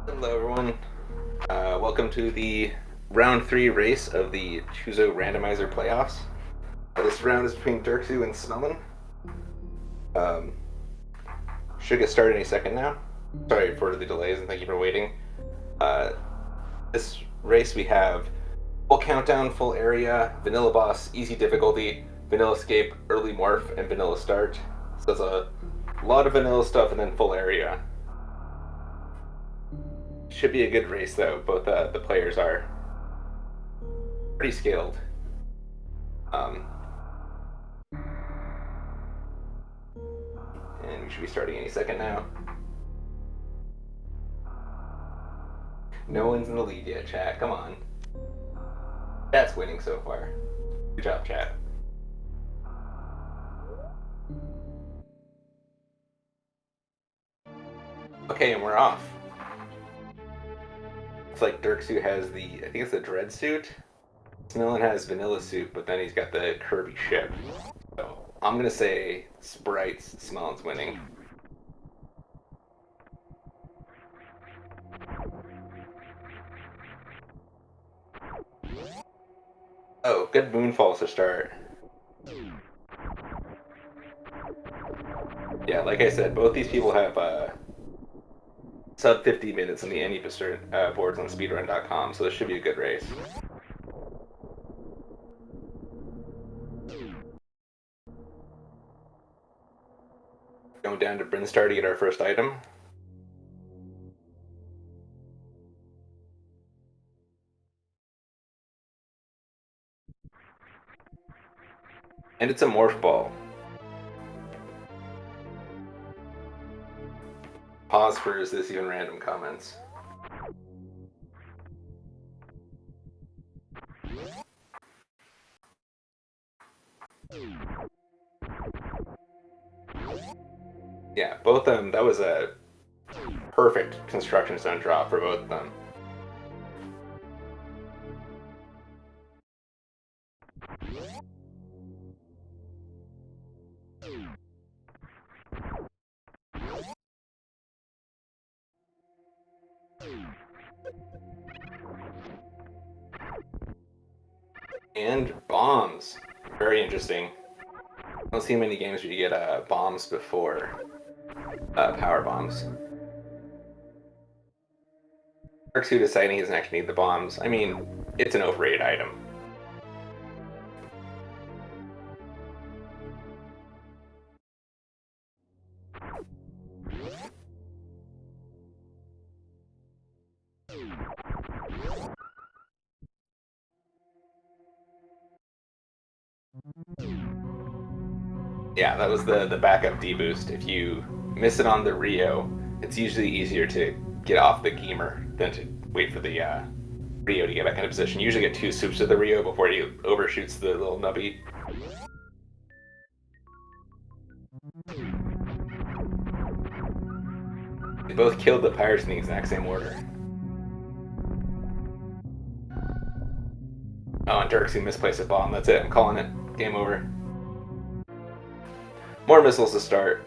Hello everyone, welcome to the round 3 race of the Choozo Randomizer playoffs. This round is between Derxu and Smelon. Should get started any second now. Sorry for the delays and thank you for waiting. This race we have full countdown, full area, vanilla boss, easy difficulty, vanilla escape, early morph, and vanilla start. So there's a lot of vanilla stuff and then full area. Should be a good race though. Both the players are pretty skilled. And we should be starting any second now. No one's in the lead yet, chat. Come on. Chat's winning so far. Good job, chat. Okay, and we're off. Looks like Derxu has the, I think it's the dread suit. Smelon has vanilla suit, but then he's got the Kirby ship. So I'm gonna say Sprites, Smelon's winning. Oh, good moonfalls to start. Yeah, like I said, both these people have sub 50 minutes on the any boards on speedrun.com, so this should be a good race. Going down to Brinstar to get our first item. And it's a morph ball. Pause for is this even random comments. Yeah, both of them, that was a perfect construction zone drop for both of them. And bombs. Very interesting. I don't see many games where you get bombs before power bombs. Derxu deciding he doesn't actually need the bombs. I mean, it's an overrated item. Yeah, that was the backup D-boost. If you miss it on the Rio, it's usually easier to get off the Gamer than to wait for the Rio to get back into position. You usually get 2 swoops of the Rio before he overshoots the little nubby. They both killed the Pirates in the exact same order. Oh, and Derxu misplaced a bomb. That's it. I'm calling it. Game over. More missiles to start.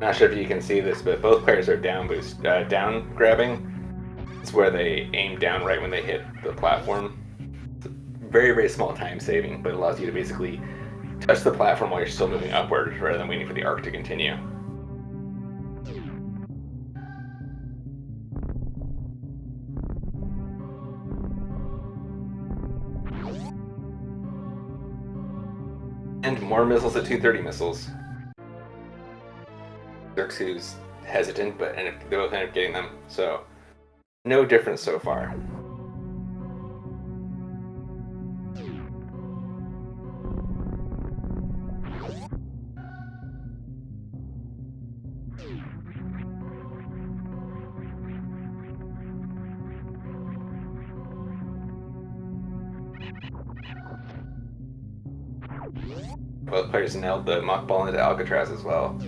Not sure if you can see this, but both players are down grabbing. It's where they aim down right when they hit the platform. It's a very, very small time saving, but it allows you to basically touch the platform while you're still moving upward rather than waiting for the arc to continue. And more missiles at 230 missiles. Derxu's hesitant, but they both end up getting them, so no difference so far. Both players nailed the muck ball into Alcatraz as well.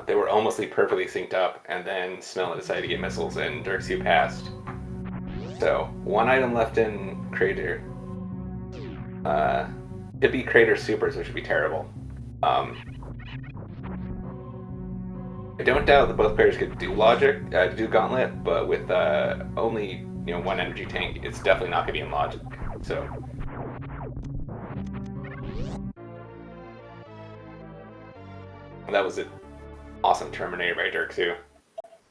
they were almost perfectly synced up, and then Smelon decided to get missiles, and Derxu passed. So, one item left in Crater. Could be Crater Supers, which would be terrible. I don't doubt that both players could do Logic, do Gauntlet, but with only one energy tank, it's definitely not going to be in Logic. So. That was an awesome Terminator by Derxu.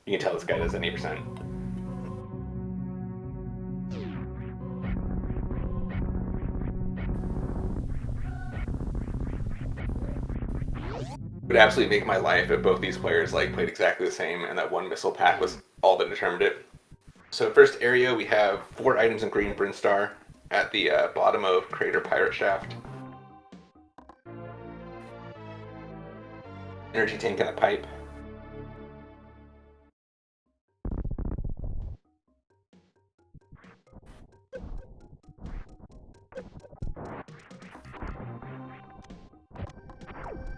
You can tell this guy does 80%. It would absolutely make my life if both these players played exactly the same, and that one missile pack was all that determined it. So first area, we have 4 items in Green Brinstar at the bottom of Crater Pirate Shaft. Energy tank and a pipe.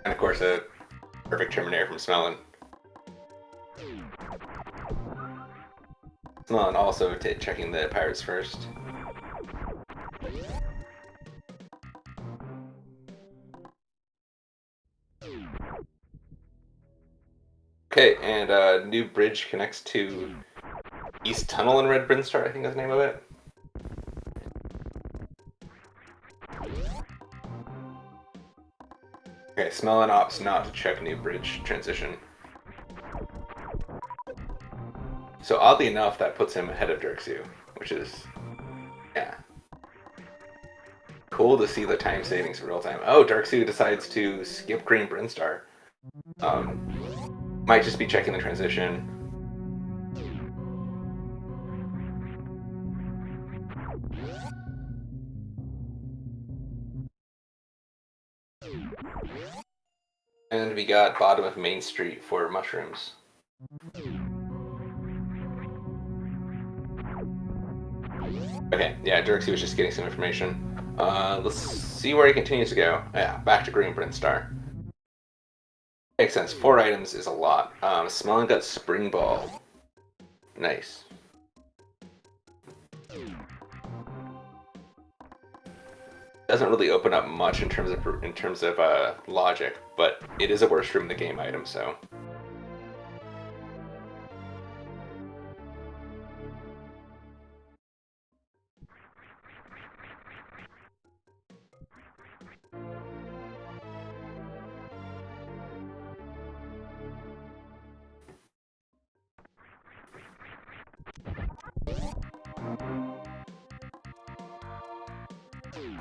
And of course, a perfect Terminator from Smelon. Smelon also checking the pirates first. Okay, and a new bridge connects to East Tunnel in Red Brinstar, I think is the name of it. Okay, Smelon opts not to check new bridge transition. So oddly enough, that puts him ahead of Derxu, which is, yeah. Cool to see the time savings in real time. Oh, Derxu decides to skip Green Brinstar. Might just be checking the transition. And we got bottom of Main Street for mushrooms. Okay, yeah, Derxu was just getting some information. Let's see where he continues to go. Yeah, back to Green Brinstar. Makes sense. 4 items is a lot. Smelon got Spring Ball. Nice. Doesn't really open up much in terms of logic, but it is a worst room in the game item, so.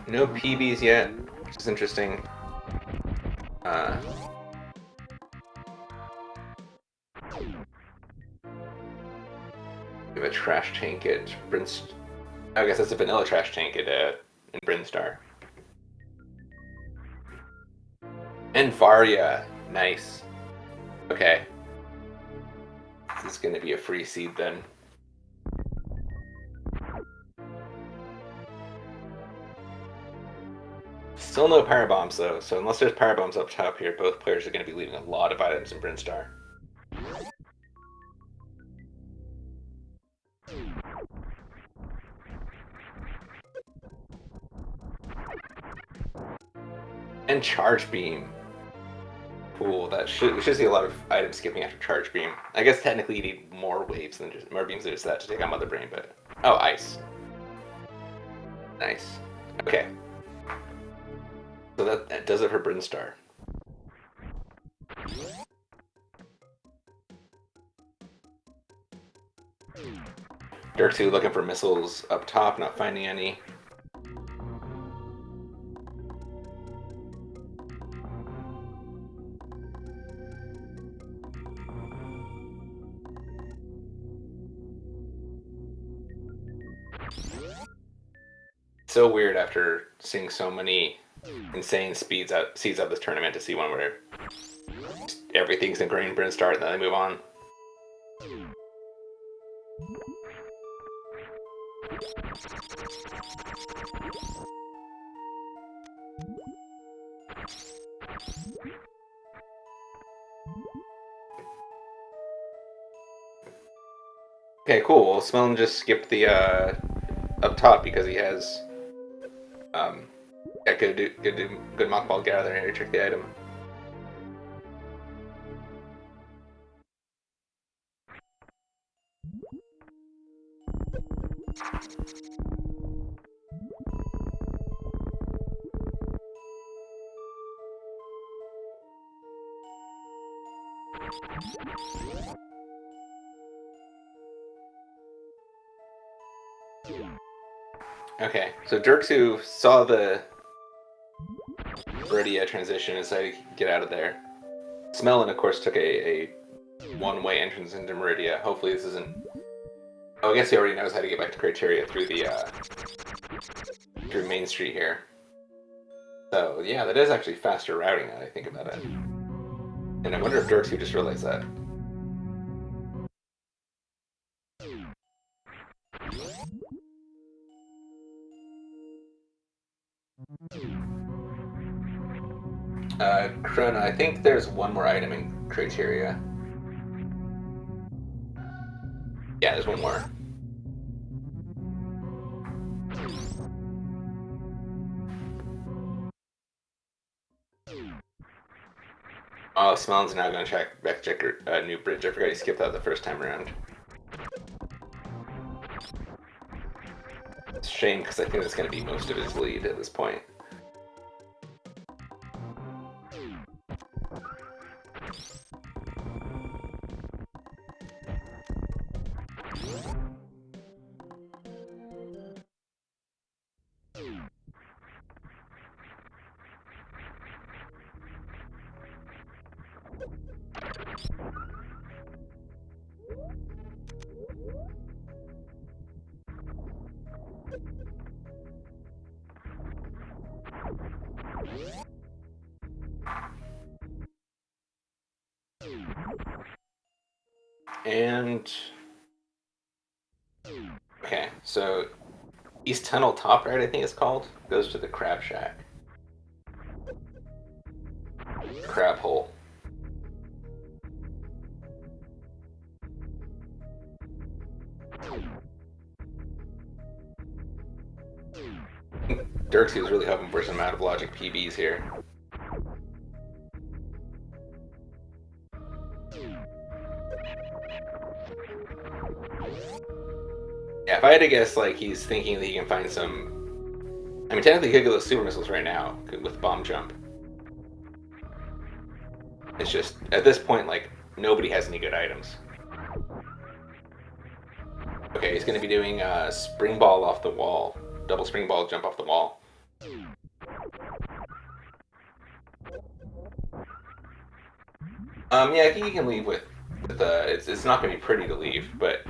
No PBs yet, which is interesting. We have a trash tank at I guess that's a vanilla trash tank at in Brinstar. And Varia, nice. Okay. This is going to be a free seed then. Still no power bombs though, so unless there's power bombs up top here, both players are going to be leaving a lot of items in Brinstar. And Charge Beam. Cool, we should see a lot of items skipping after Charge Beam. I guess technically you need more waves than just more beams than just that to take on Mother Brain, but oh, ice. Nice. Okay. So that does it for Brinstar. Derxu looking for missiles up top, not finding any. So weird after seeing so many insane seeds out this tournament to see one where everything's in Green Brinstar and then they move on. Okay, cool. Well, Smelon just skipped the up top because he has yeah, good mock ball. Get out of there and check the item. Okay, so Derxu saw the Meridia transition and decided to get out of there. Smelon, of course, took a one-way entrance into Meridia. Hopefully this isn't... Oh, I guess he already knows how to get back to Criteria through the through Main Street here. So yeah, that is actually faster routing now that I think about it. And I wonder if Derxu just realized that. Krona, I think there's one more item in Criteria. Yeah, there's one more. Oh, Smelon's now going to check New Bridge. I forgot he skipped that the first time around. It's a shame because I think that's going to be most of his lead at this point. And okay, so East Tunnel Top Right, I think it's called, goes to the Crab Shack. Crab Hole. Derxu is really hoping for some out of logic PBs here. Yeah, if I had to guess, like, he's thinking that he can find some... I mean, technically he could get those super missiles right now with Bomb Jump. It's just, at this point, like, nobody has any good items. Okay, he's going to be doing Spring Ball off the wall. Double Spring Ball jump off the wall. Yeah, he can leave with it's not going to be pretty to leave, but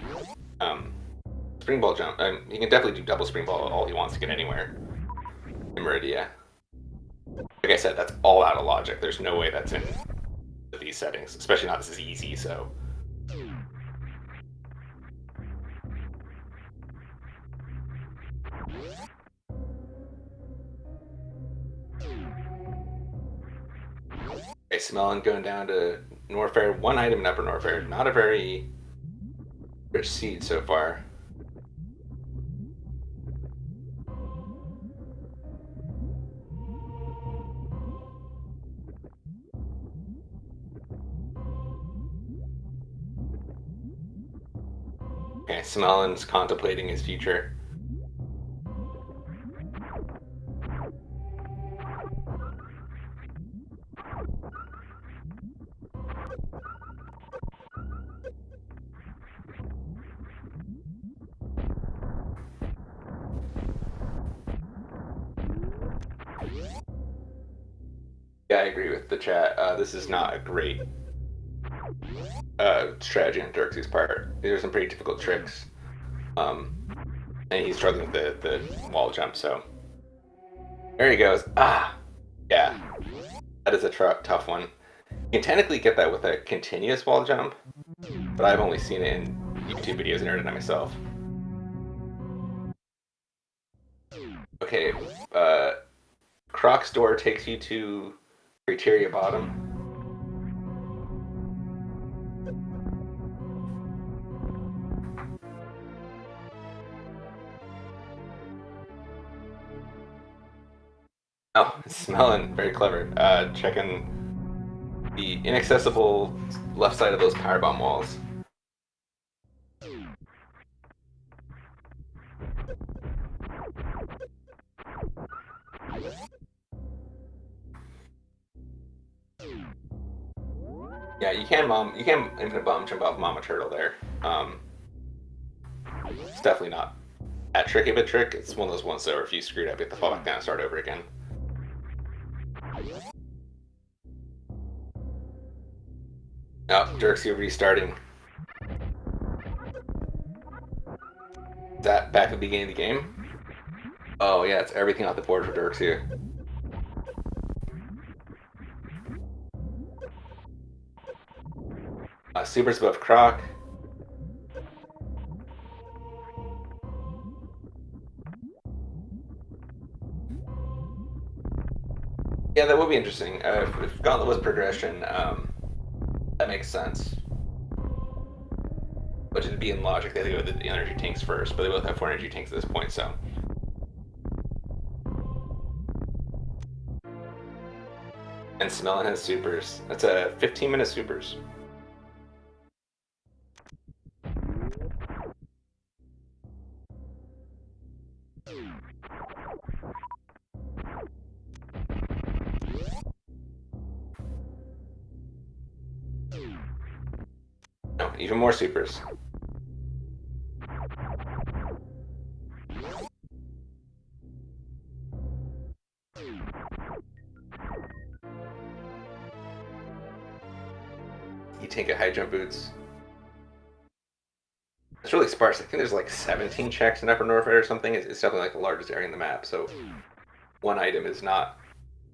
Spring Ball jump, he can definitely do double Spring Ball all he wants to get anywhere in Meridia. Like I said, that's all out of logic. There's no way that's in these settings, especially not this is easy, so... Okay, Smelon going down to Norfair. One item in Upper Norfair. Not a very rich seed so far. Okay, Smelon's contemplating his future. Yeah, I agree with the chat. This is not a great strategy on Derxu's part. These are some pretty difficult tricks. And he's struggling with the wall jump, so... There he goes. Ah! Yeah. That is a tough one. You can technically get that with a continuous wall jump, but I've only seen it in YouTube videos and heard it myself. Okay, Croc's door takes you to Criteria Bottom. Oh, Smelon, very clever. Checking the inaccessible left side of those powerbomb walls. Yeah, you can infinite bomb jump off Mama Turtle there. It's definitely not that tricky of a trick. It's one of those ones that if you screwed up, you have to fall back down and start over again. Oh, Derxu restarting. Is that back at the beginning of the game? Oh yeah, it's everything off the board for Derxu. Super's above Croc. Yeah, that would be interesting. If Gauntlet was progression, that makes sense. Which would be in logic, they go with the energy tanks first, but they both have 4 energy tanks at this point, so. And Smelon has supers. That's a 15-minute supers. No, even more supers. You take a high jump boots. It's really sparse. I think there's like 17 checks in Upper North or something. It's definitely like the largest area in the map, so one item is not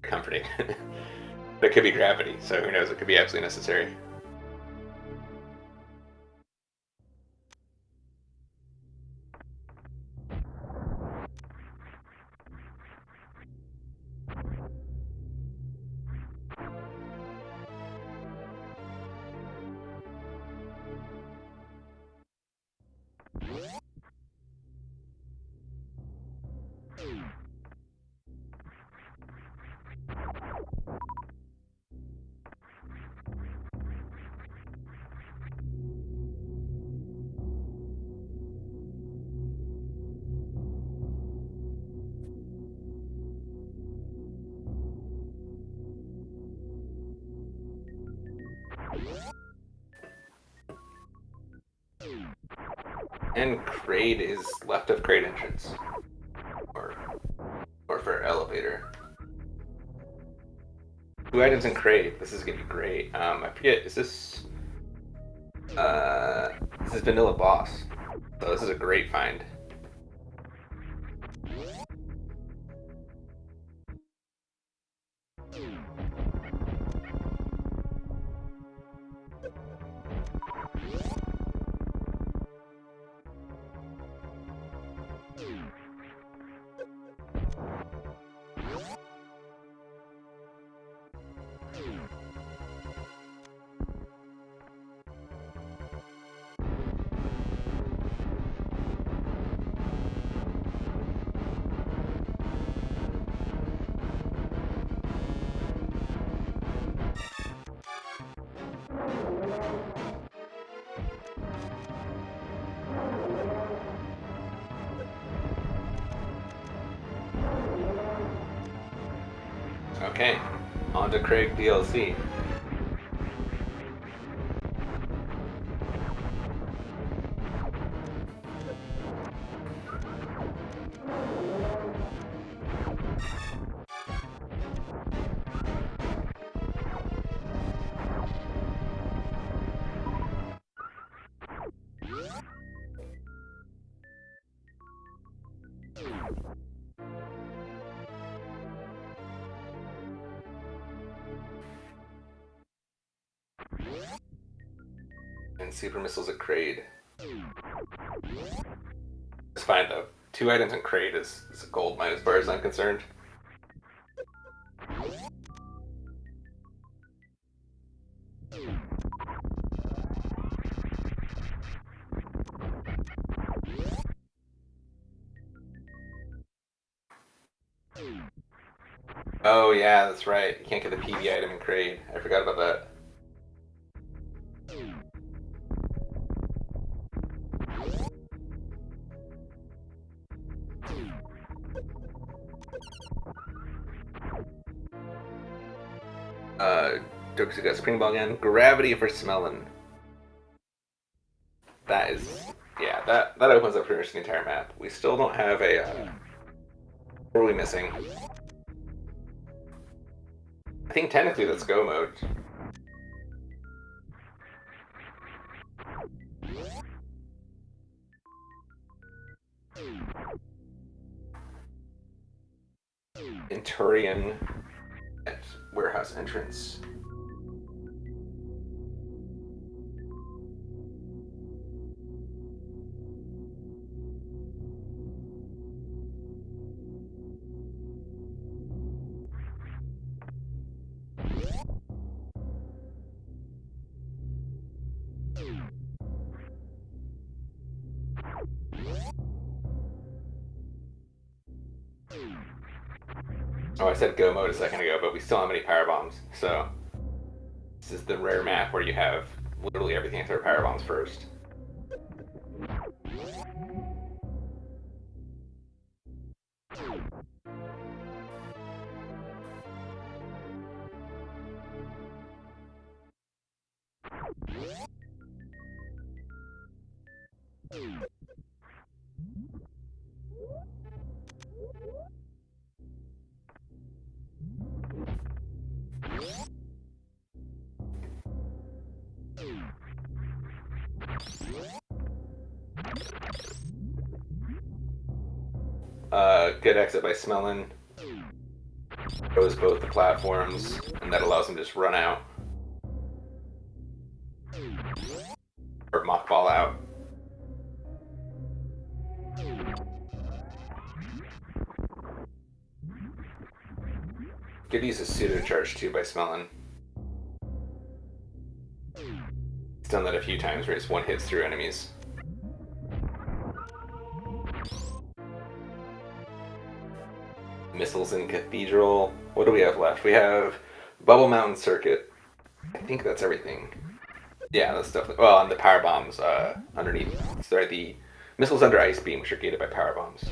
comforting. It could be gravity, so who knows? It could be absolutely necessary. And Crate is left of Crate entrance. Or for elevator. 2 items in Crate. This is gonna be great. I forget, is this... this is Vanilla Boss. So this is a great find. Okay, on to Craig DLC. And Super Missiles at Kraid. It's fine though. 2 items in Kraid is a gold mine as far as I'm concerned. Oh yeah, that's right. You can't get the PB item in Kraid. I forgot about that. Derxu got Spring Ball again. Gravity for Smelon. That is, yeah, that opens up pretty much the entire map. We still don't have a. What are we missing? I think technically that's go mode. Inturian at warehouse entrance. Oh, I said go mode a second ago, but we still don't have any power bombs. So this is the rare map where you have literally everything except power bombs first. Good exit by Smelon. Goes both the platforms, and that allows him to just run out. Or mock ball out. Could use a pseudo charge too by Smelon. He's done that a few times where it's one hits through enemies. Missiles in Cathedral. What do we have left? We have Bubble Mountain Circuit. I think that's everything. Yeah, that's definitely. Well, and the power bombs underneath. Sorry, the missiles under Ice Beam, which are gated by power bombs.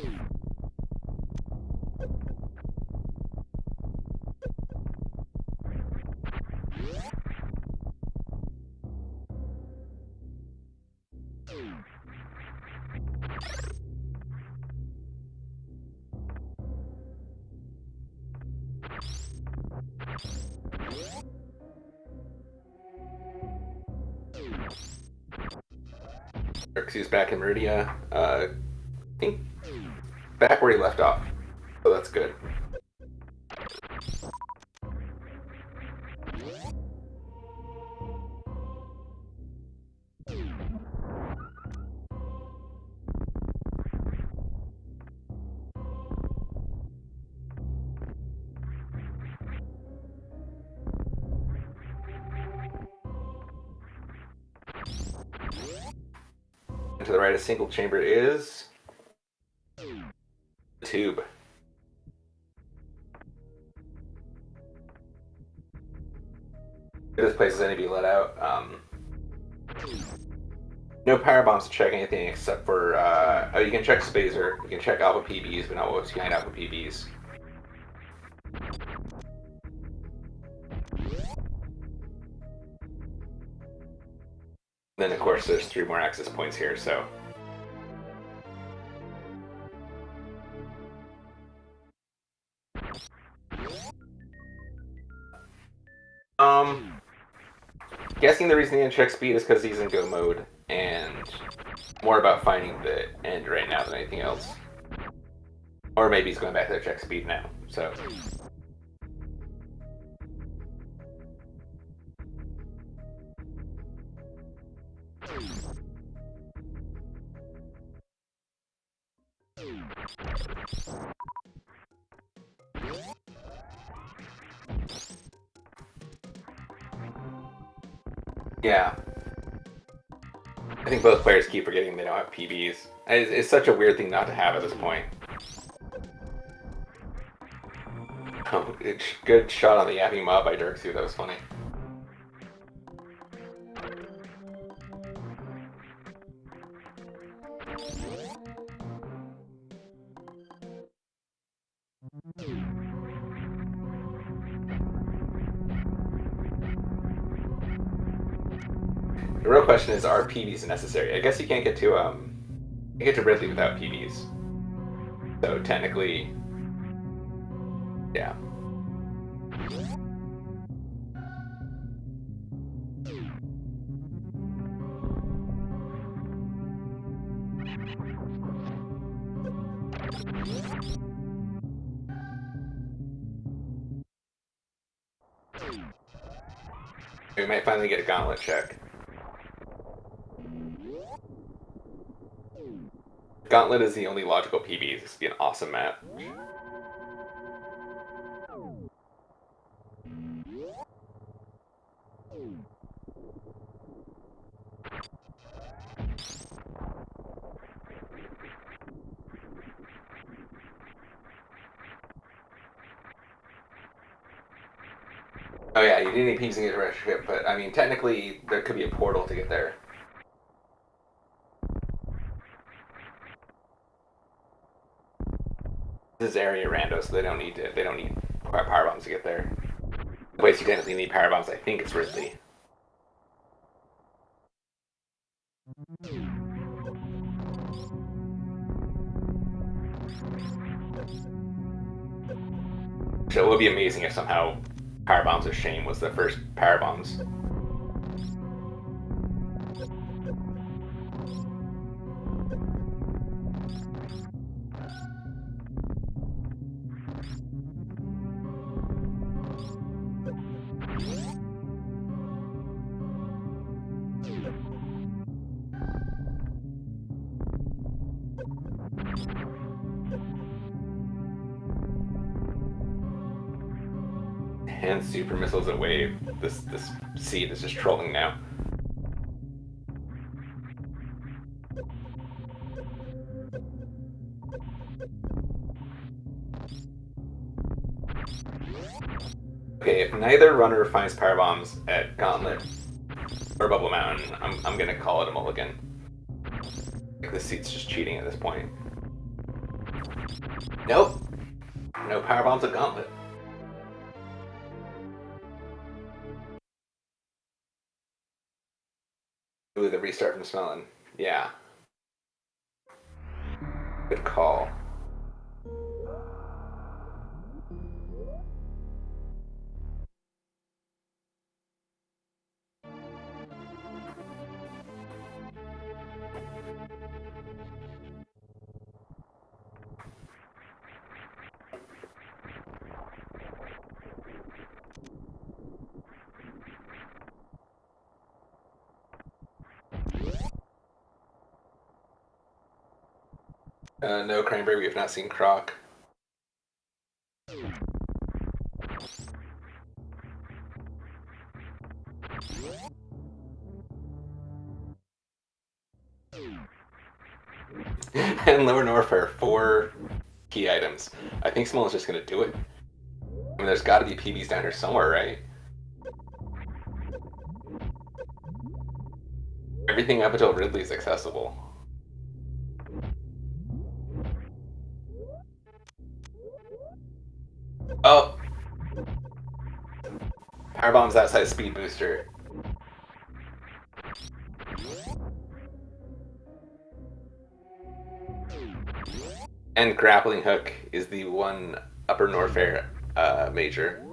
Derxu's back in Meridia. I think back where he left off. So that's good. And to the right, a single chamber is the tube. This place is going to be let out. No power bombs to check anything except for oh, you can check Spazer, you can check Alpha PBs, but not what's behind Alpha PBs. Then of course there's 3 more access points here, so. Guessing the reason he didn't check speed is because he's in go mode, and more about finding the end right now than anything else. Or maybe he's going back to check speed now, so. Yeah. I think both players keep forgetting they don't have PBs. It's such a weird thing not to have at this point. Oh, good shot on the yapping mob by Derxu. That was funny. The real question is, are PBs necessary? I guess you can't get to Ridley without PBs. So technically, yeah. We might finally get a gauntlet check. Gauntlet is the only logical PB. This would be an awesome map. Oh yeah, you do need PBs to get to retrofit, but I mean, technically, there could be a portal to get there. This is area rando, so they don't need power bombs to get there. The place you technically need power bombs, I think, is Ridley. So it would be amazing if somehow Power Bombs of Shame was the first Power Bombs. And super missiles at wave. This seed is just trolling now. Okay, if neither runner finds power bombs at Gauntlet or Bubble Mountain, I'm gonna call it a mulligan. This seat's just cheating at this point. Nope. No power bombs at Gauntlet. Ooh, the restart from Smelon. Yeah. Good call. No, Cranberry, we have not seen Croc. And Lower North are 4 key items. I think Smelon's just gonna do it. I mean, there's gotta be PBs down here somewhere, right? Everything up until Ridley is accessible. Oh! Power bombs outside Speed Booster. And Grappling Hook is the one Upper Norfair major.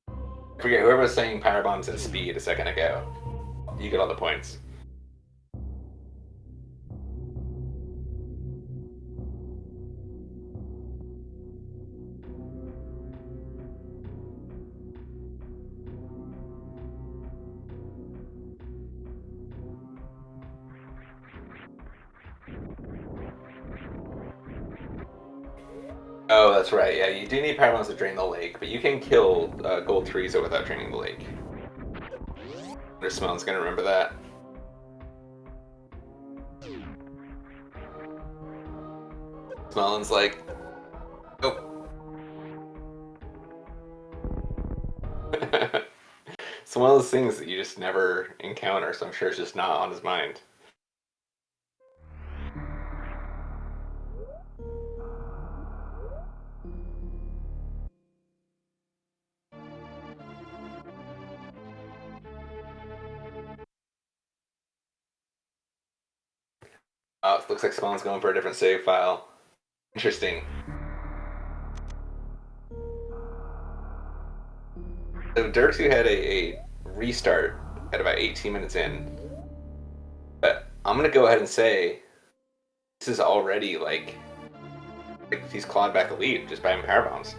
I forget, whoever was saying power bombs and speed a second ago. You get all the points. Oh, that's right. Yeah, you do need power bombs to drain the lake, but you can kill Gold Frieza without draining the lake. Smelon's gonna remember that. Smelon's like, oh. It's one of those things that you just never encounter, so I'm sure it's just not on his mind. Oh, it looks like Smelon's going for a different save file. Interesting. So Derxu had a restart at about 18 minutes in. But I'm gonna go ahead and say this is already like he's clawed back the lead just by having power bombs.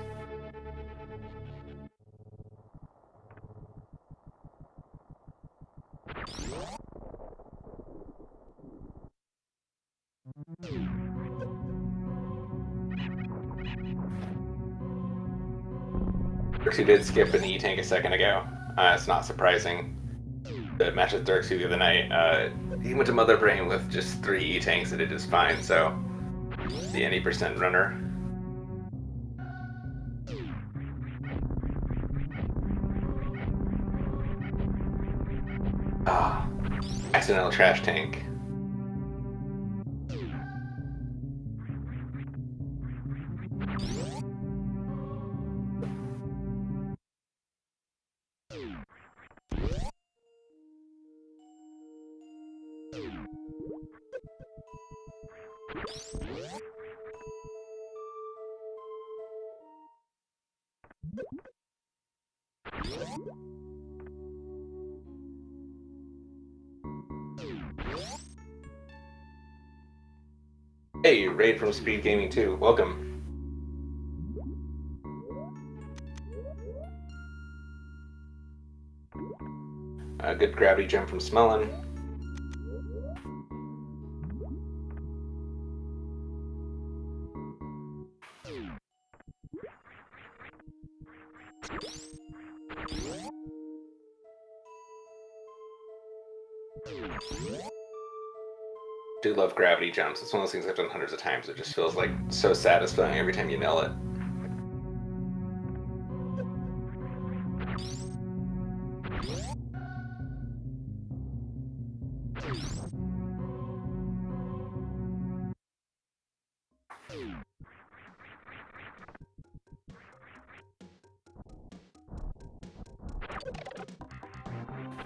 Derxu did skip an E-Tank a second ago. It's not surprising. The match with Derxu the other night, he went to Mother Brain with just 3 E-Tanks and did just fine, so the any percent runner. Ah, accidental trash tank. Hey, Raid from SpeedGaming too. Welcome. A good gravity jump from Smelon. Do love gravity jumps. It's one of those things I've done hundreds of times. It just feels like so satisfying every time you nail it.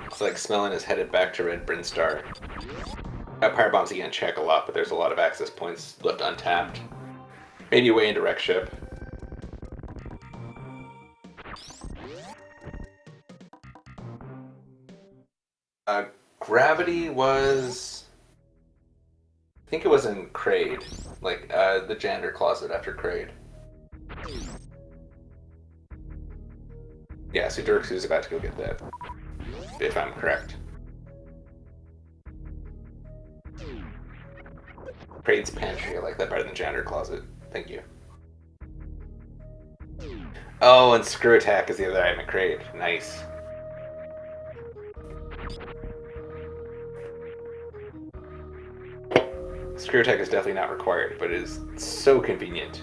Looks like Smelon is headed back to Red Brinstar. Power bombs again check a lot, but there's a lot of access points left untapped. Made your way into Wreck Ship. Gravity was... I think it was in Kraid. Like, the janitor closet after Kraid. Yeah, so Derxu's about to go get that. If I'm correct. Kraid's pantry, I like that better than janitor closet. Thank you. Oh, and Screw Attack is the other item at Kraid. Nice. Screw Attack is definitely not required, but it is so convenient.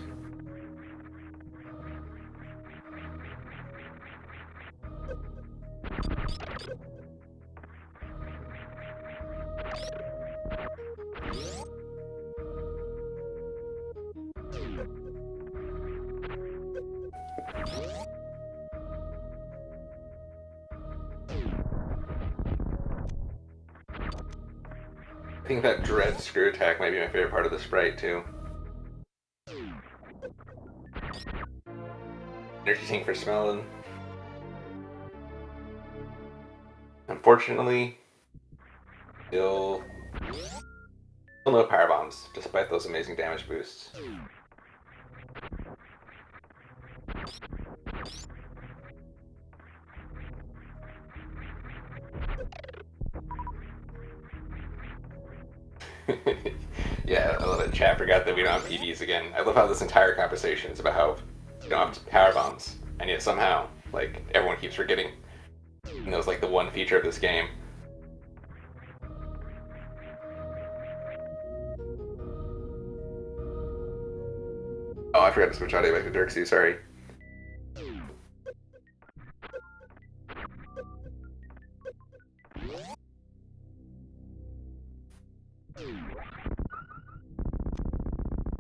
I think that Dread Screw Attack might be my favorite part of the sprite, too. Energy Tank for Smelon. Unfortunately, still no power bombs, despite those amazing damage boosts. Yeah, I love it. Chat forgot that we don't have PDs again. I love how this entire conversation is about how we don't have power bombs, and yet somehow, like, everyone keeps forgetting. And that was like the one feature of this game. Oh, I forgot to switch audio back to Derxu, sorry.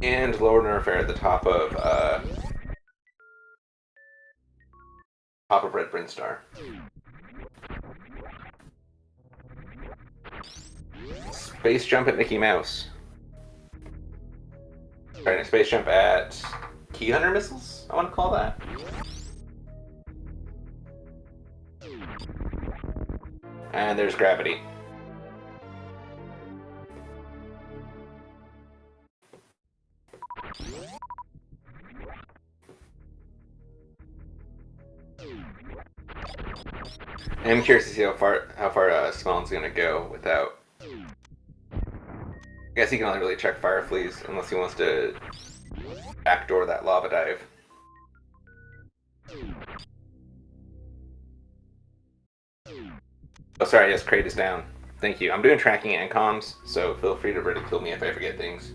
And Lower Norfair at the top of Red Brinstar. Space jump at Mickey Mouse. Sorry, space jump at Key Hunter missiles, I want to call that. And there's gravity. I'm curious to see how far Smelon's gonna go without. I guess he can only really check Fire Fleas unless he wants to backdoor that lava dive. Oh, sorry, yes, crate is down. Thank you. I'm doing tracking and comms, so feel free to ridicule me if I forget things.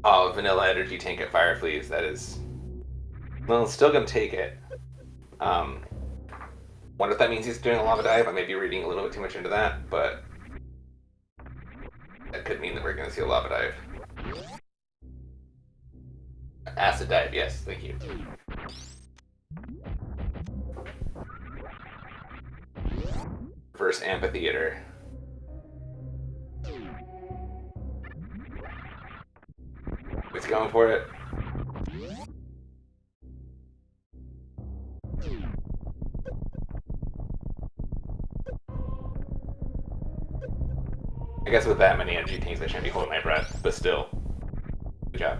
Oh, vanilla energy tank at Fire Fleas, that is... Well, it's still gonna take it. Wonder if that means he's doing a lava dive. I may be reading a little bit too much into that, but... that could mean that we're gonna see a lava dive. Acid dive, yes, thank you. Reverse amphitheater. It's going for it. I guess with that many energy tanks, I shouldn't be holding my breath, but still. Good job.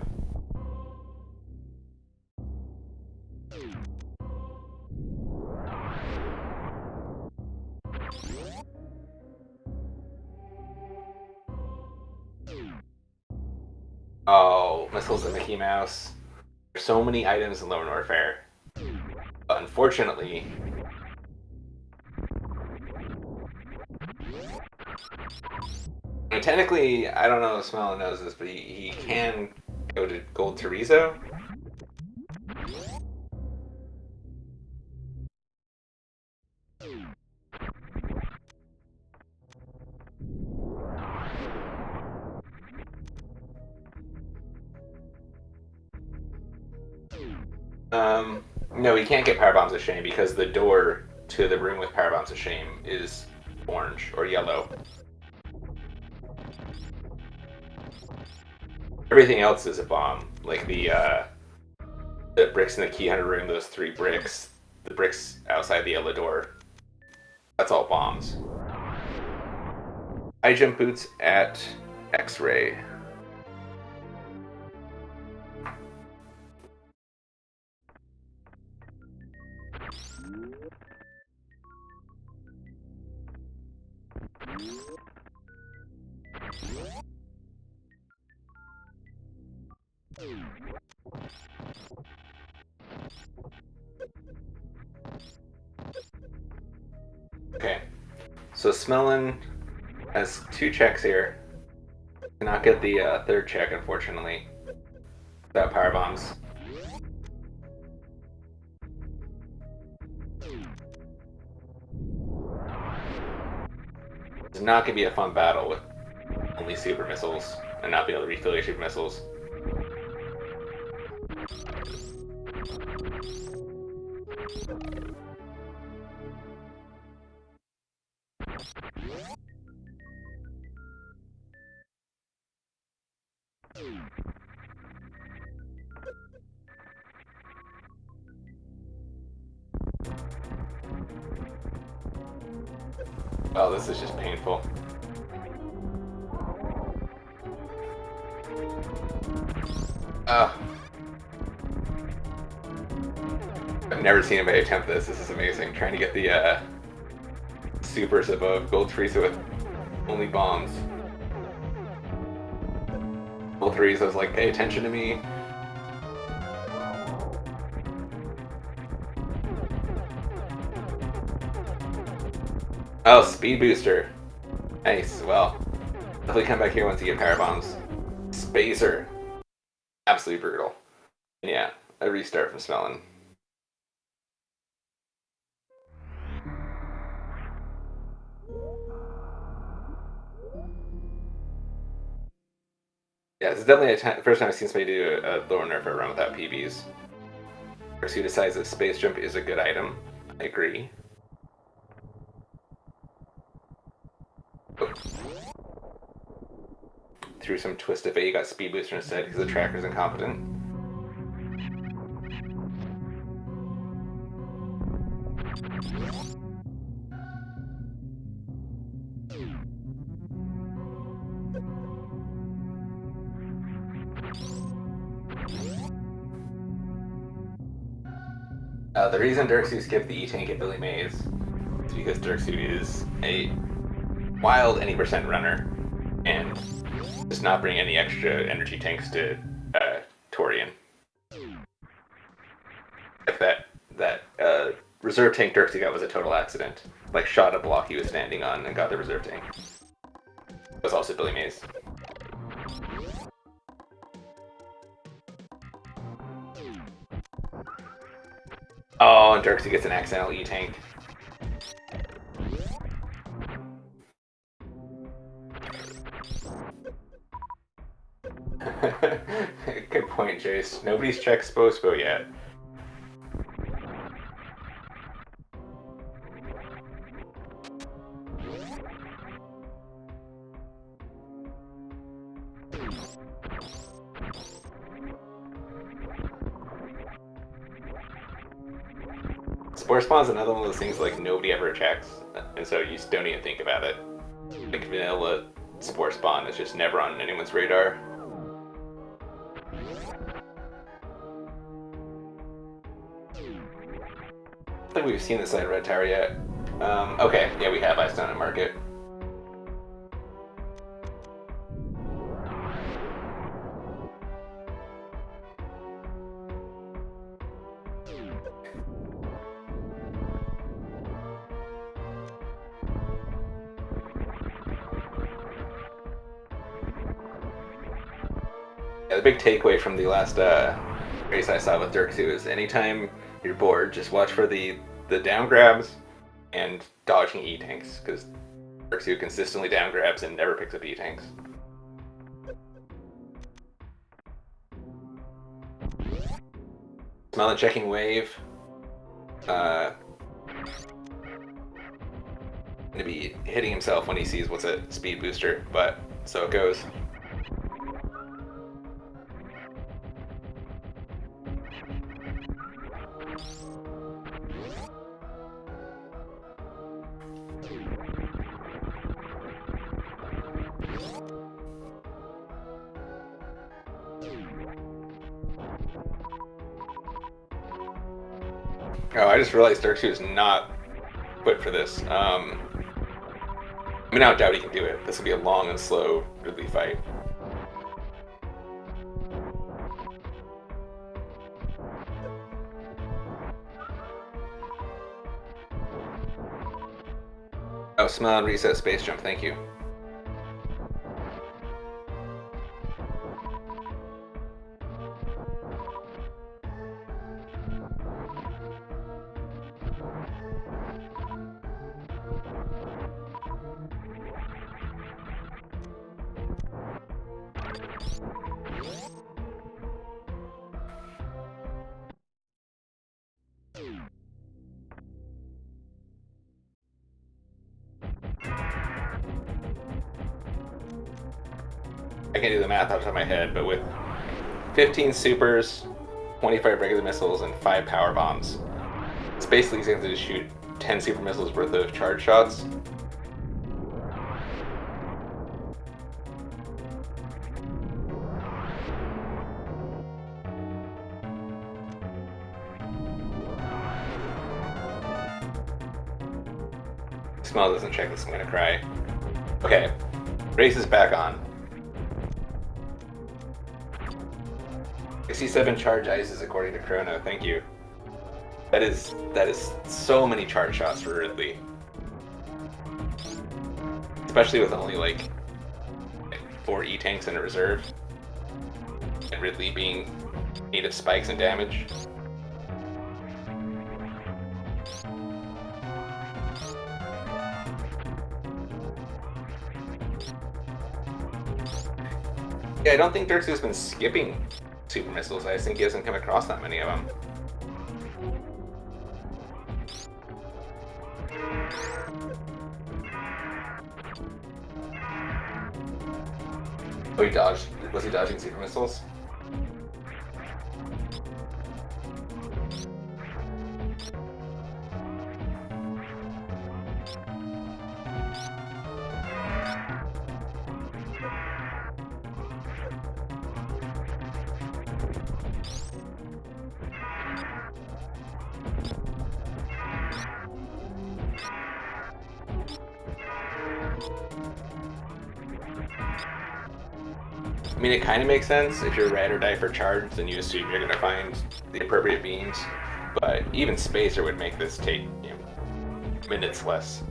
Oh, missiles at Mickey Mouse. There's so many items in Lower Norfair. But unfortunately... technically, I don't know if Smelon knows this, but he can go to Gold Chorizo. No, he can't get Power Bombs of Shame because the door to the room with Power Bombs of Shame is orange or yellow. Everything else is a bomb, like the bricks in the Key Hunter room, those 3 bricks, the bricks outside the yellow door. That's all bombs. High jump boots at X-Ray. Okay, so Smelon has 2 checks here. Cannot get the 3rd check, unfortunately, without Power Bombs. It's not going to be a fun battle with only super missiles and not be able to refill your super missiles. Oh, this is just painful. I've never seen anybody attempt this. This is amazing. Trying to get the supers above Gold Chorizo with only bombs. Gold Chorizo's like, pay attention to me. Oh, Speed Booster. Nice. Well, definitely come back here once you get power bombs. Spacer. Absolutely brutal. And yeah, a restart from Smelon. Yeah, this is definitely a first time I've seen somebody do a lower nerf a run without PBs. Derxu decides that space jump is a good item. I agree. Oh. Through some twist of fate, you got speed booster instead because the tracker's incompetent. The reason Derxu skipped the E-Tank at Billy Mays is because Derxu is a wild any percent runner and does not bring any extra energy tanks to Torian. Like that reserve tank Derxu got was a total accident. Like shot a block he was standing on and got the reserve tank. It was also Billy Mays. Oh, and Derxu gets an accidental E-Tank. Good point, Jace. Nobody's checked Spospo yet. Spore Spawn's another one of those things like nobody ever checks, and so you just don't even think about it. Like vanilla Spore Spawn is just never on anyone's radar. I don't think we've seen this side of Red Tower yet. Okay, yeah, we have Ice Down at Market. Yeah, the big takeaway from the last race I saw with Derxu is anytime you're bored, just watch for the down grabs and dodging E-Tanks, because Derxu consistently down grabs and never picks up E-Tanks. Smelon checking wave. Gonna be hitting himself when he sees what's a speed booster, but so it goes. Oh, I just realized Derxu is not equipped for this. I mean, I doubt he can do it. This will be a long and slow Ridley fight. Oh, Smelon reset space jump, thank you. I can't do the math off the top of my head, but with 15 supers, 25 regular missiles, and 5 power bombs, it's basically going to shoot 10 super missiles worth of charge shots. Smell doesn't check this, I'm gonna cry. Okay, race is back on. 67 charge ices according to Chrono, thank you. That is so many charge shots for Ridley. especially with only like 4 E-tanks in a reserve, and Ridley being in need of spikes and damage. Yeah, I don't think Derxu's been skipping super missiles. I just think he hasn't come across that many of them. Oh, he dodged. Was he dodging super missiles? I mean, it kind of makes sense. If you're ride or die for charge, then you assume you're going to find the appropriate beams. But even Spacer would make this take, you know, minutes less.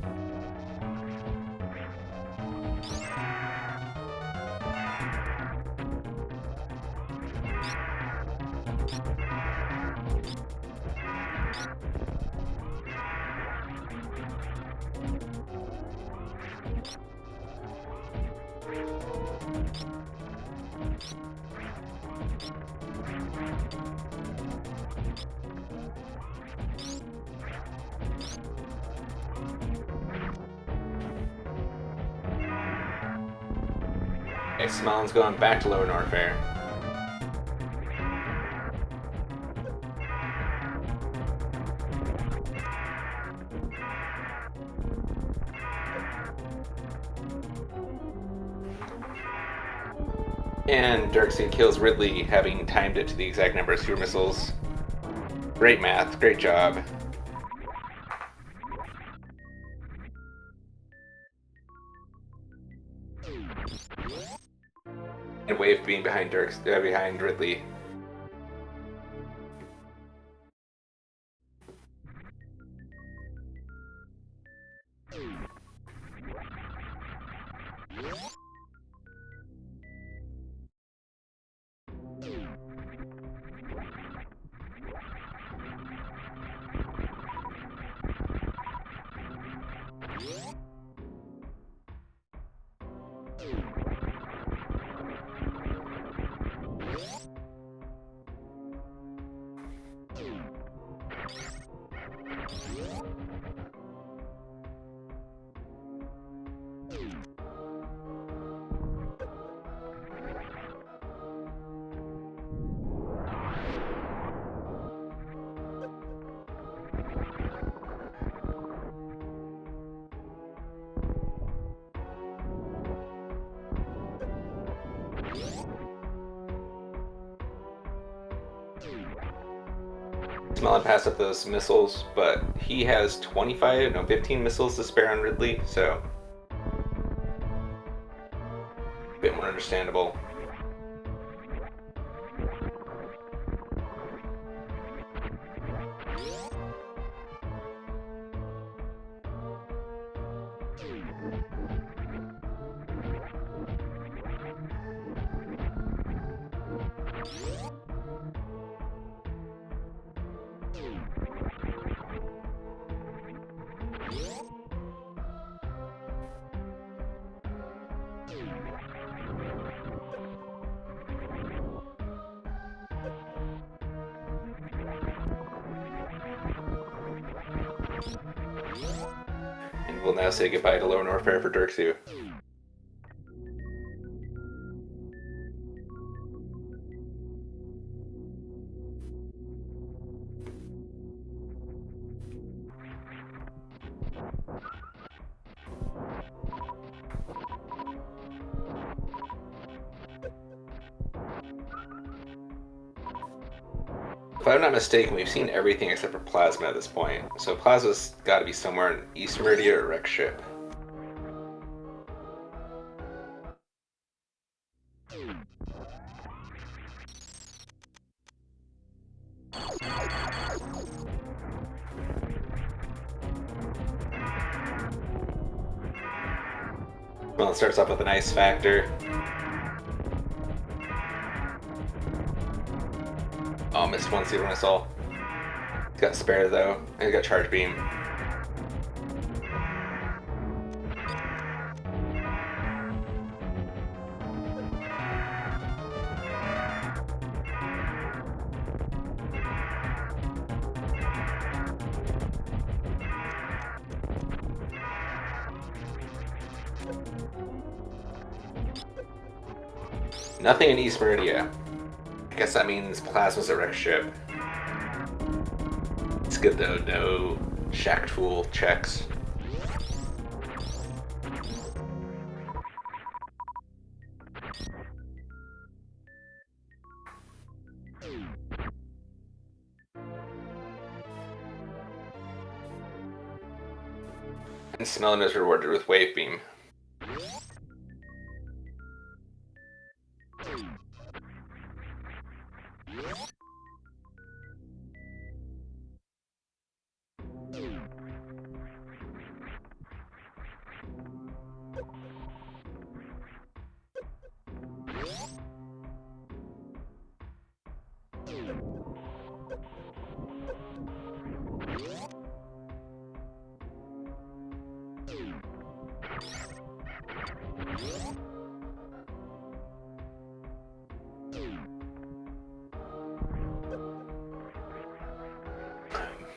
Okay, Smelon's going back to Lower Norfair. And Derxu kills Ridley, having timed it to the exact number of super missiles. Great math, great job. And wave being behind behind Ridley. Smelon passed up those missiles, but he has 15 missiles to spare on Ridley, so a bit more understandable. And we'll now say goodbye to Lower Norfair for Derxu. If I'm not mistaken, we've seen everything except for Plasma at this point. So Plasma's got to be somewhere in East Meridia or Wreck Ship. Well, it starts off with an ice factor. Oh, missed one super missile. He's got spare though, and he's got charge beam. Nothing in East Meridia. I guess that means Plasma's a wreck ship. It's good though, no shack tool checks. And Smelon is rewarded with Wave Beam.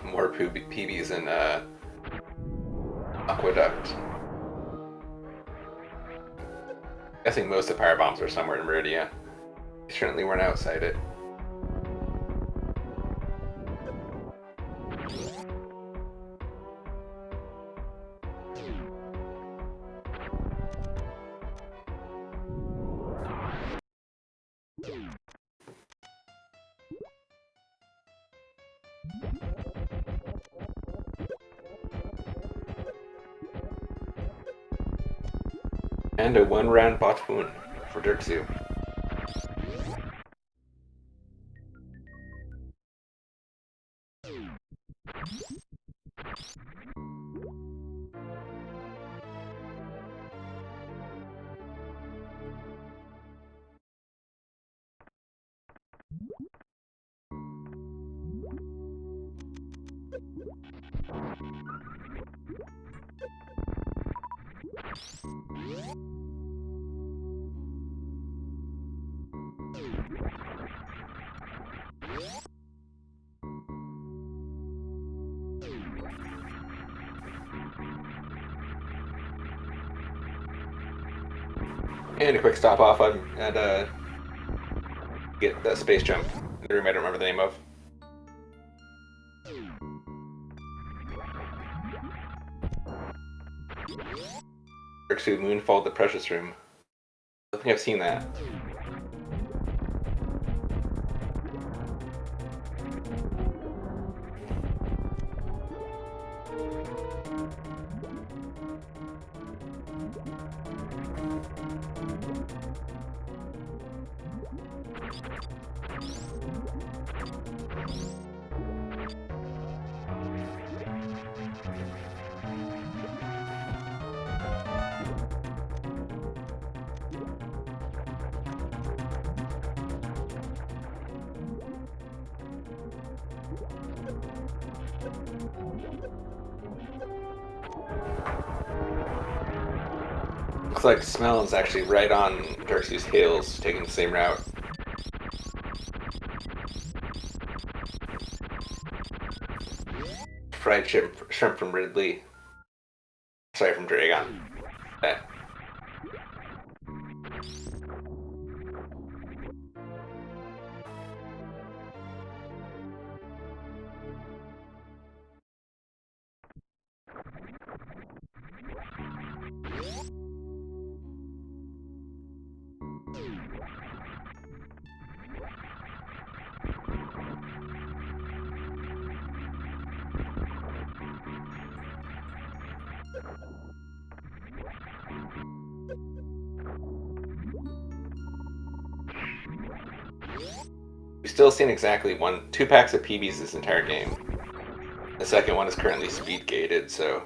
More PBs in Aqueduct. Guessing most of the power bombs are somewhere in Meridia. They certainly weren't outside it. And a one-round botfoon for Derxu. And a quick stop off and get that space jump in the room I don't remember the name of. Derxu moonfalled the precious room. I don't think I've seen that. Looks like Smelon's actually right on Derxu's heels, taking the same route. Fried shrimp from Ridley. Sorry, from Dragon. Okay. We've still seen exactly two packs of PBs this entire game. The second one is currently speed gated, so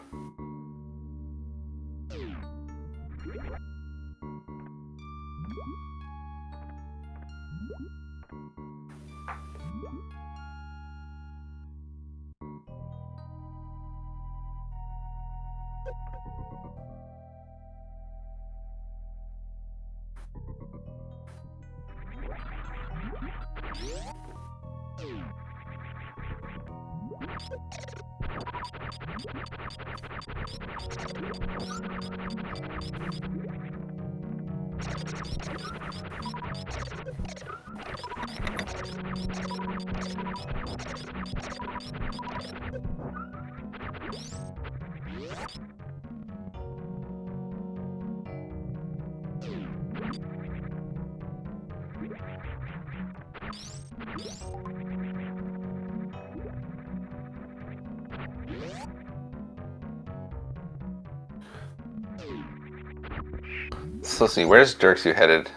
So let's see, where's Derxu headed?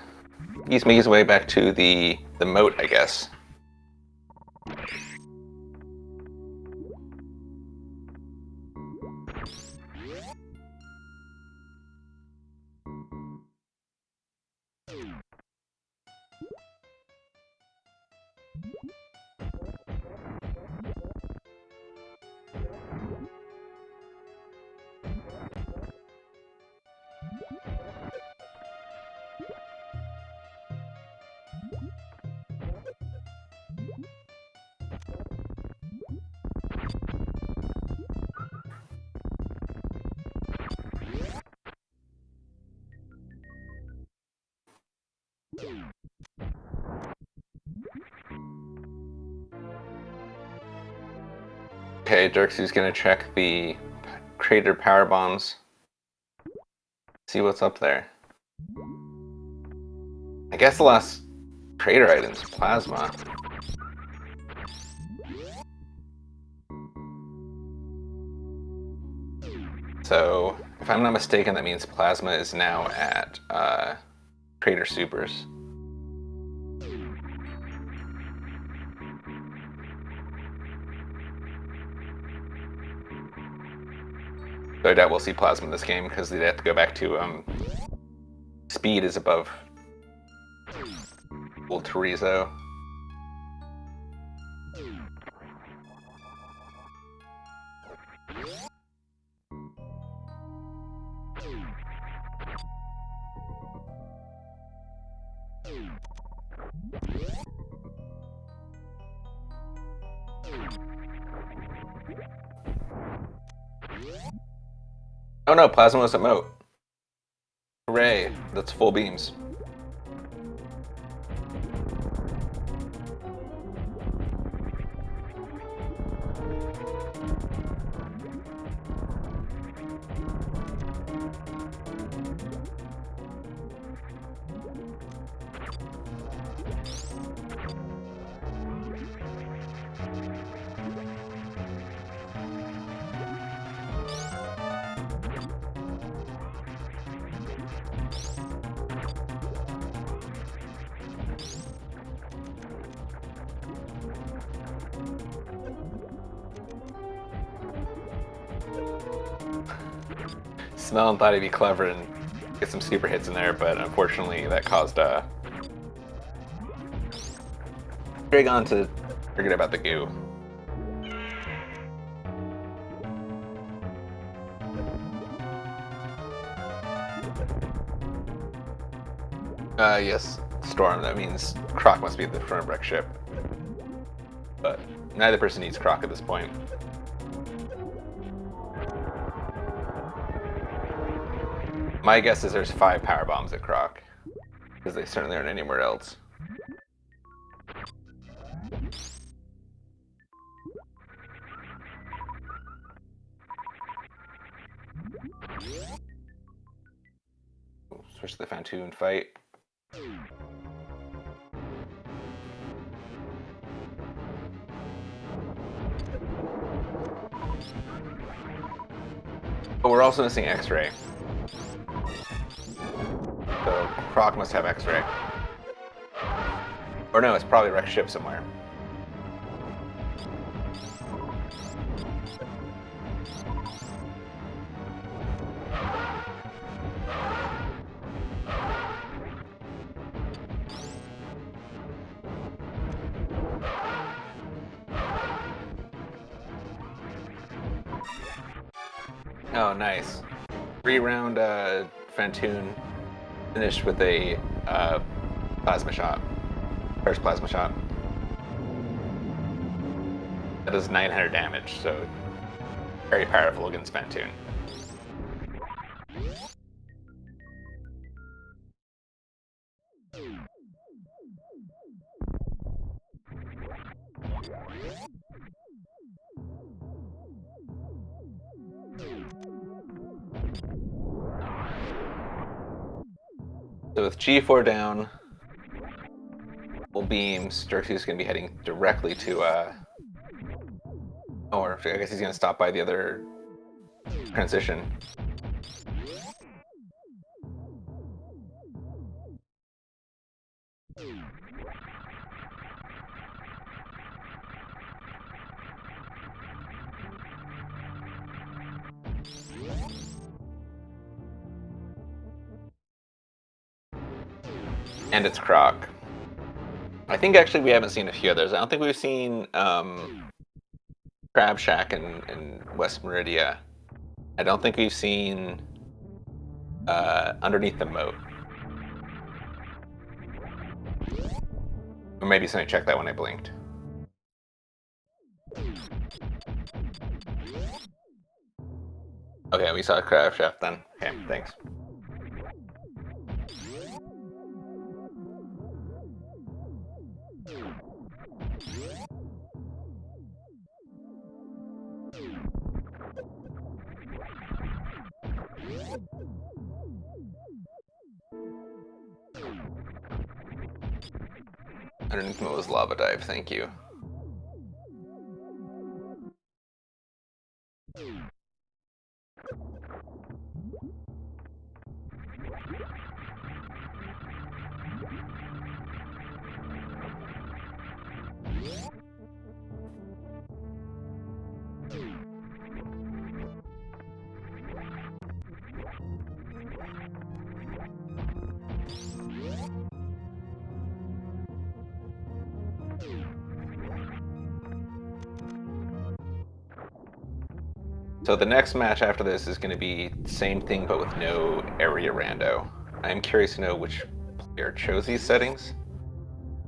He's making his way back to the moat, I guess. Okay, Derxu's gonna check the crater power bombs. See what's up there. I guess the last crater item's plasma. So, if I'm not mistaken, that means plasma is now at crater supers. So I doubt we'll see plasma in this game because they'd have to go back to speed is above old Choozo. Oh no, plasma was at moat. Hooray, that's full beams. Smelon thought he'd be clever and get some super hits in there, but unfortunately that caused Dragon to forget about the goo. Yes, Storm, that means Croc must be at the front of wreck ship. But neither person needs Croc at this point. My guess is there's 5 power bombs at Croc, because they certainly aren't anywhere else. Switch to the Fantoon fight. But we're also missing X-Ray. So Croc must have X-Ray. Or no, it's probably wrecked ship somewhere. Oh, nice. 3-round Fantoon finished with a plasma shot. First plasma shot. That does 900 damage, so very powerful against Phantoon. So with G4 down, full beams, Derxu's going to be heading directly to, or I guess he's going to stop by the other transition. And it's Croc. I think actually we haven't seen a few others. I don't think we've seen Crab Shack in West Meridia. I don't think we've seen Underneath the Moat. Or maybe somebody checked that when I blinked. Okay, we saw Crab Shack then. Okay, thanks. Underneath me was Lava Dive, thank you. So the next match after this is going to be the same thing but with no area rando. I'm curious to know which player chose these settings,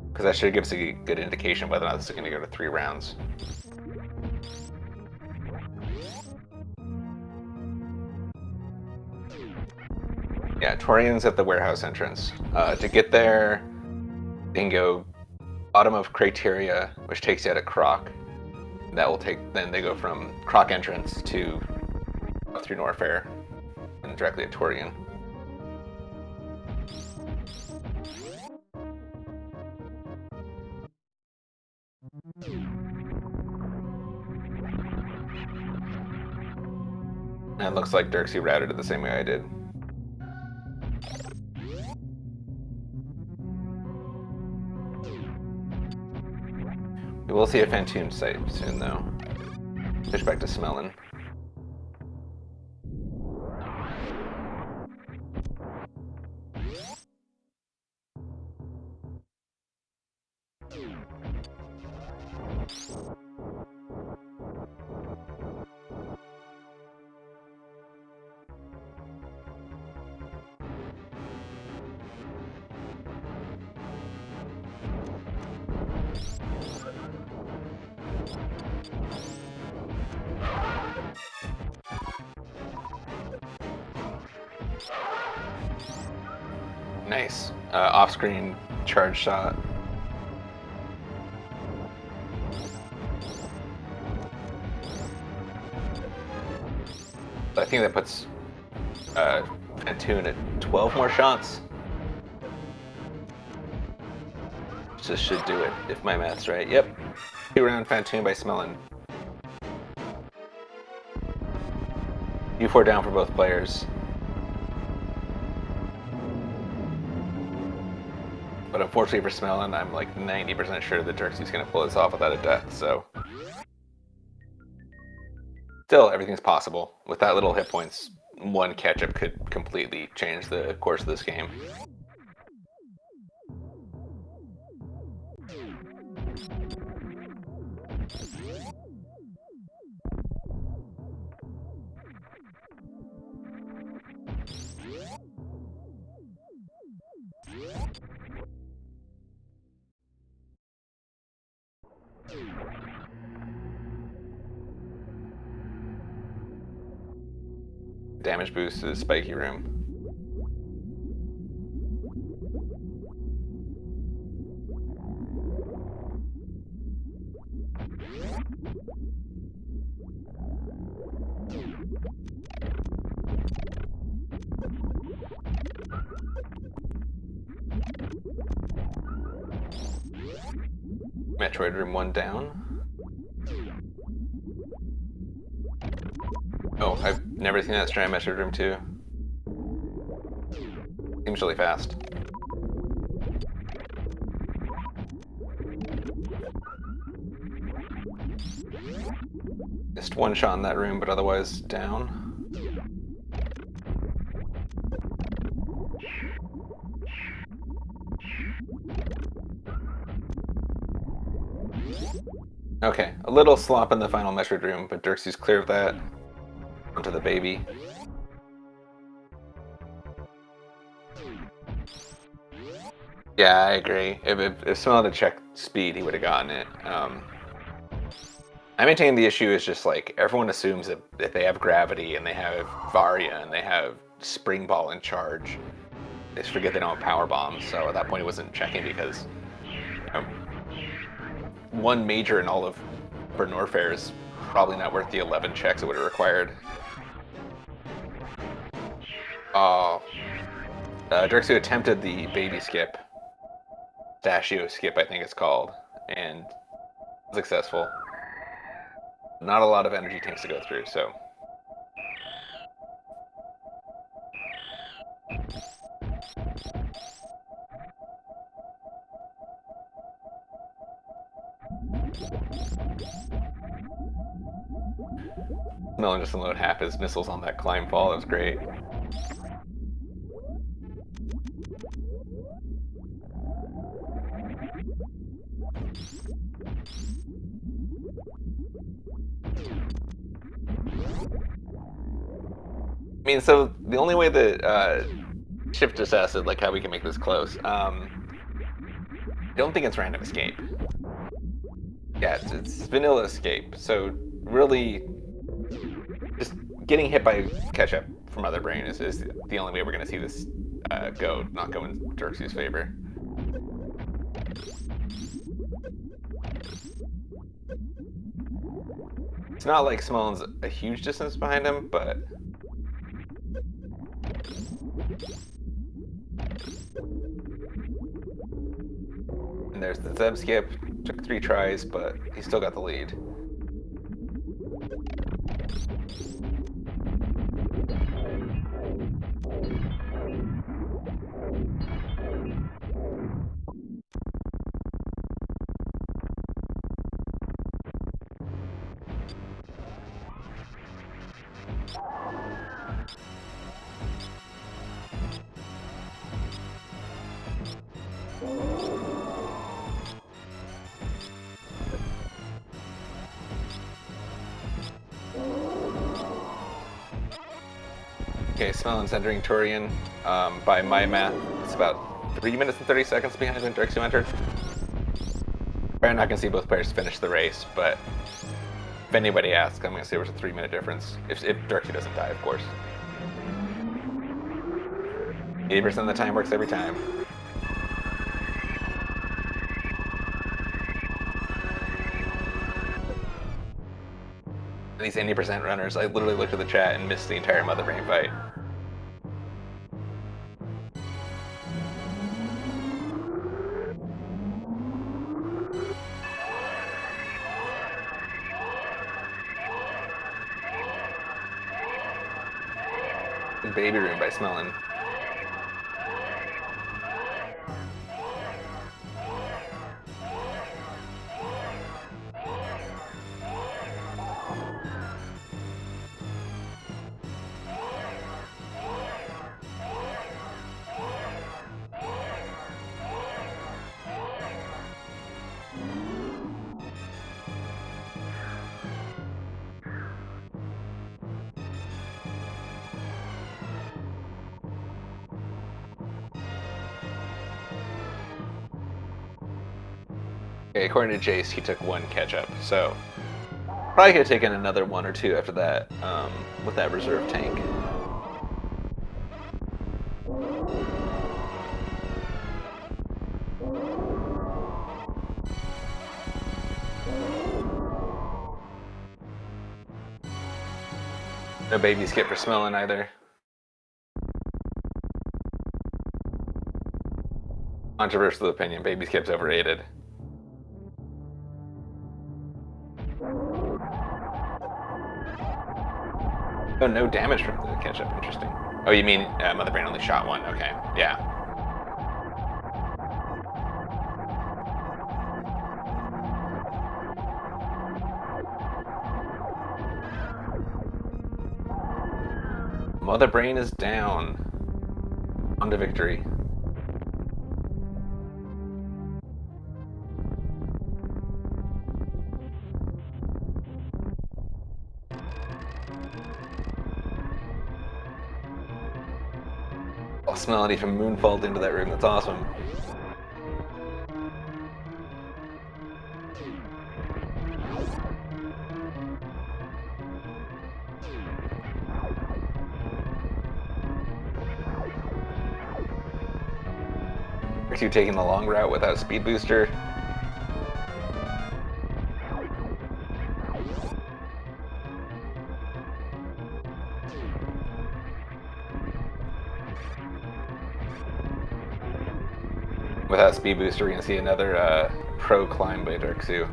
because that should give us a good indication whether or not this is going to go to 3 rounds. Yeah, Torian's at the warehouse entrance. To get there, you can go bottom of Criteria, which takes you out of Croc. That will take, then they go from Croc entrance to up through Norfair and directly at Torian. And it looks like Derxu routed it the same way I did. We will see a Phantoon site soon, though. Push back to Smelon. Nice. Off-screen charge shot. I think that puts Phantoon at 12 more shots. Just should do it, if my math's right. Yep. 2-round Phantoon by Smelon. U4 down for both players. But unfortunately for Smelon, I'm like 90% sure that Derxu's going to pull this off without a death, so... Still, everything's possible. With that little hit points, one catch-up could completely change the course of this game. damage boost to the spiky room. Metroid room 1 down. Oh, I've never seen that strand Metroid room 2. Seems really fast. Just one shot in that room, but otherwise down. Okay, a little slop in the final Metroid room, but Derxu's clear of that. Onto the baby. Yeah, I agree. If Smelon had checked speed, he would have gotten it. I maintain the issue is just like everyone assumes that if they have gravity and they have Varia and they have Spring Ball in charge, they just forget they don't have Power Bomb. So at that point, it wasn't checking because one major in all of Upper Norfair is probably not worth the 11 checks it would have required. Derxu attempted the baby skip. Pistachio skip, I think it's called, and successful. Not a lot of energy tanks to go through, so. Smelon just unload half his missiles on that climb fall. That was great. I mean, so the only way that Shift just asked like how we can make this close. I don't think it's random escape. Yeah, it's vanilla escape. So really, just getting hit by ketchup from Other Brain is the only way we're going to see this not go in Derxu's favor. It's not like Smelon's a huge distance behind him, but and there's the Zeb skip. Took 3 tries, but he still got the lead. Okay, Smelon's entering Turian. By my math, it's about 3 minutes and 30 seconds behind when Derxu entered. We're not going to see both players finish the race, but if anybody asks, I'm going to say there's a 3-minute difference. If Derxu doesn't die, of course. 80% of the time works every time. These 80% runners, I literally looked at the chat and missed the entire Mother Brain fight. Baby Room by Smelon. Okay, according to Jace, he took 1 catch-up, so probably could have taken another 1 or 2 after that with that reserve tank. No baby skip for Smelon either. Controversial opinion, baby skip's overrated. Oh, no damage from the catch-up, interesting. Oh, you mean Mother Brain only shot one, okay, yeah. Mother Brain is down. On to victory. Oh, Smelon from moonfalled into that room, that's awesome. Derxu taking the long route without speed booster. Without speed booster, we're gonna see another pro climb by Derxu.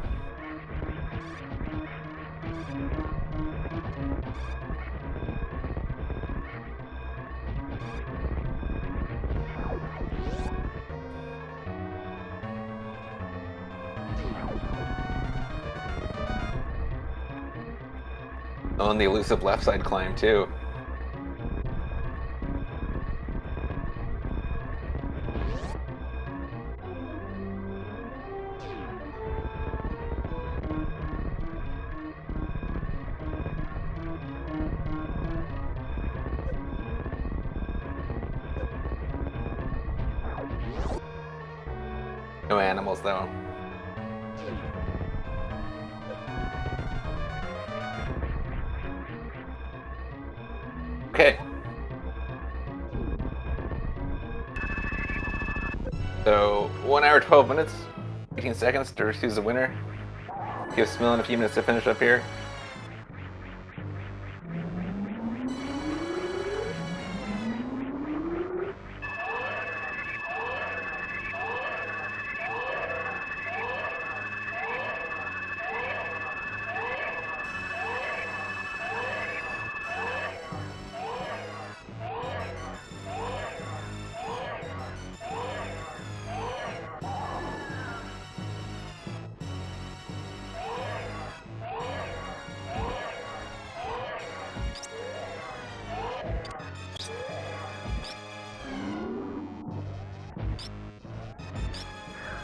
Oh, and the elusive left side climb too. No animals though. Okay. So 1 hour 12 minutes, 18 seconds. Derxu's the winner. Give Smelon a few minutes to finish up here.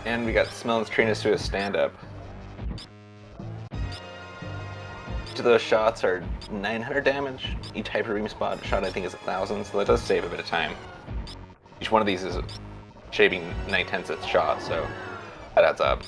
And we got Smelon's trainers to a stand-up. Each of those shots are 900 damage. Each hyper beam shot I think is 1,000, so that does save a bit of time. Each one of these is shaving 9/10 its shot, so that adds up.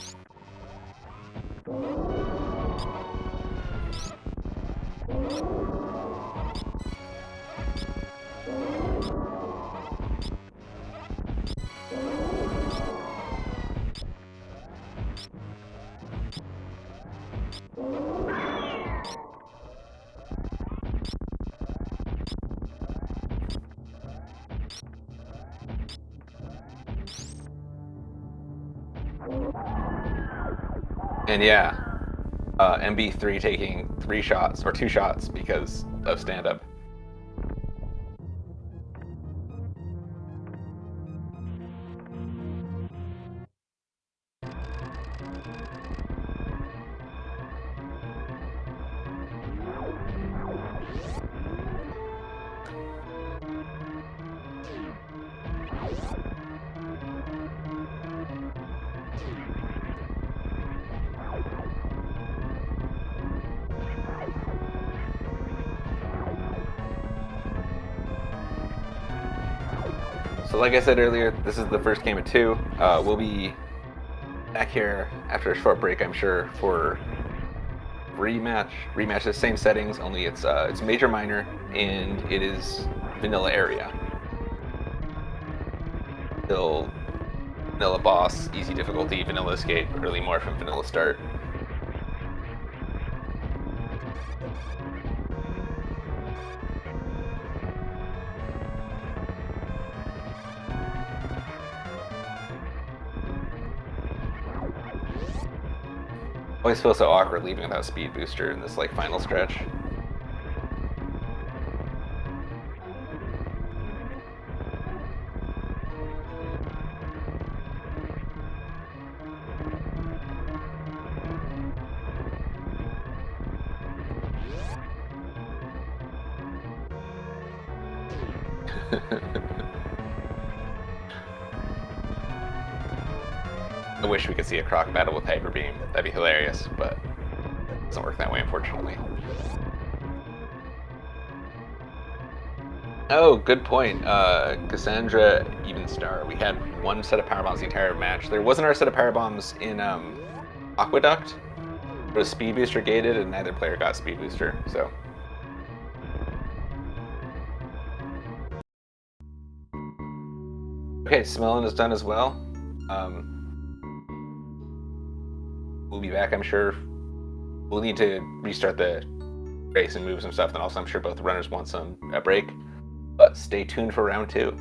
And yeah, MB3 taking 3 shots, or 2 shots because of stand-up. So like I said earlier, this is the first game of 2. We'll be back here after a short break, I'm sure, for rematch. Rematch the same settings, only it's major minor and it is vanilla area. Still vanilla boss, easy difficulty, vanilla escape, early morph, and vanilla start. Always feel so awkward leaving without a speed booster in this like final stretch. I wish we could see a Croc battle with Hyper Beam. That'd be hilarious, but it doesn't work that way, unfortunately. Oh, good point. Cassandra Evenstar. We had one set of power bombs the entire match. There wasn't our set of power bombs in Aqueduct. It was speed booster gated, and neither player got speed booster. So. Okay, Smelon is done as well. We'll be back, I'm sure. We'll need to restart the race and move some stuff. And also, I'm sure both runners want a break. But stay tuned for round 2.